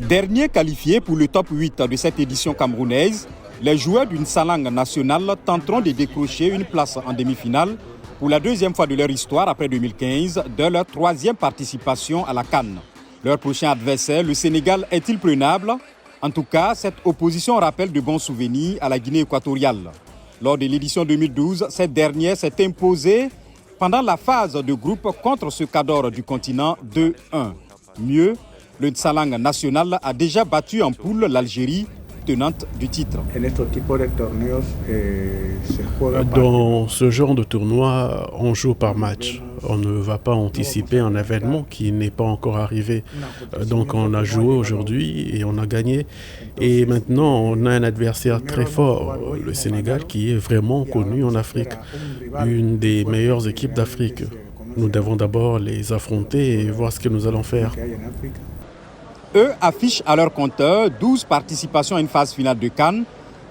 Dernier qualifié pour le top 8 de cette édition camerounaise, les joueurs d'une Salang nationale tenteront de décrocher une place en demi-finale pour la deuxième fois de leur histoire après 2015, de leur troisième participation à la CAN. Leur prochain adversaire, le Sénégal, est-il prenable? En tout cas, cette opposition rappelle de bons souvenirs à la Guinée équatoriale. Lors de l'édition 2012, cette dernière s'est imposée pendant la phase de groupe contre ce cadre du continent 2-1. Mieux, le Salang national a déjà battu en poule l'Algérie, tenante du titre. Dans ce genre de tournoi, on joue par match. On ne va pas anticiper un événement qui n'est pas encore arrivé. Donc on a joué aujourd'hui et on a gagné. Et maintenant, on a un adversaire très fort, le Sénégal, qui est vraiment connu en Afrique. Une des meilleures équipes d'Afrique. Nous devons d'abord les affronter et voir ce que nous allons faire. Eux affichent à leur compteur 12 participations à une phase finale de CAN,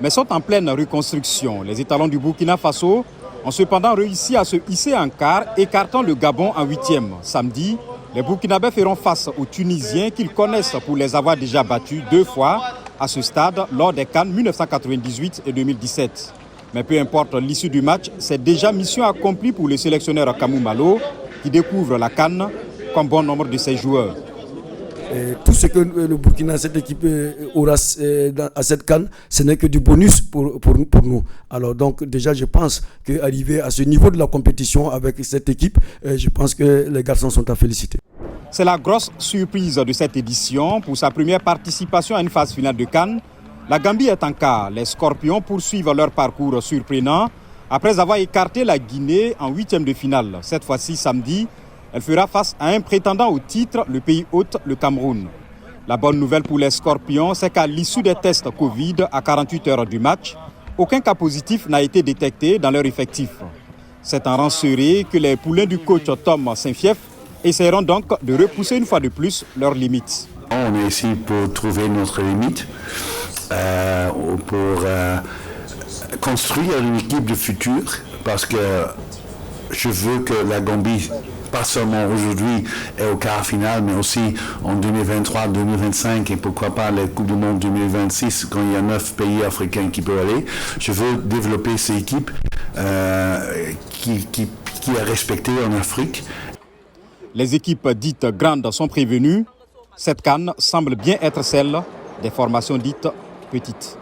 mais sont en pleine reconstruction. Les étalons du Burkina Faso ont cependant réussi à se hisser en quart, écartant le Gabon en huitième. Samedi, les Burkinabés feront face aux Tunisiens qu'ils connaissent pour les avoir déjà battus 2 fois à ce stade lors des CAN 1998 et 2017. Mais peu importe l'issue du match, c'est déjà mission accomplie pour le sélectionneur Kamou Malo qui découvre la CAN comme bon nombre de ses joueurs. Tout ce que le Burkina, cette équipe aura à cette CAN, ce n'est que du bonus pour nous. Alors donc déjà, je pense qu'arriver à ce niveau de la compétition avec cette équipe, je pense que les garçons sont à féliciter. C'est la grosse surprise de cette édition. Pour sa première participation à une phase finale de CAN, la Gambie est en quart. Les Scorpions poursuivent leur parcours surprenant après avoir écarté la Guinée en huitième de finale. Cette fois-ci, samedi, elle fera face à un prétendant au titre, le pays hôte, le Cameroun. La bonne nouvelle pour les Scorpions, c'est qu'à l'issue des tests Covid à 48 heures du match, aucun cas positif n'a été détecté dans leur effectif. C'est en rang serré que les poulains du coach Tom Saint-Fief essaieront donc de repousser une fois de plus leurs limites. On est ici pour trouver notre limite, pour construire une équipe de futur, parce que je veux que la Gambie, pas seulement aujourd'hui et au quart final, mais aussi en 2023, 2025 et pourquoi pas les Coupes du Monde 2026 quand il y a 9 pays africains qui peuvent aller. Je veux développer ces équipes qui est respectée en Afrique. Les équipes dites grandes sont prévenues. Cette CAN semble bien être celle des formations dites petites.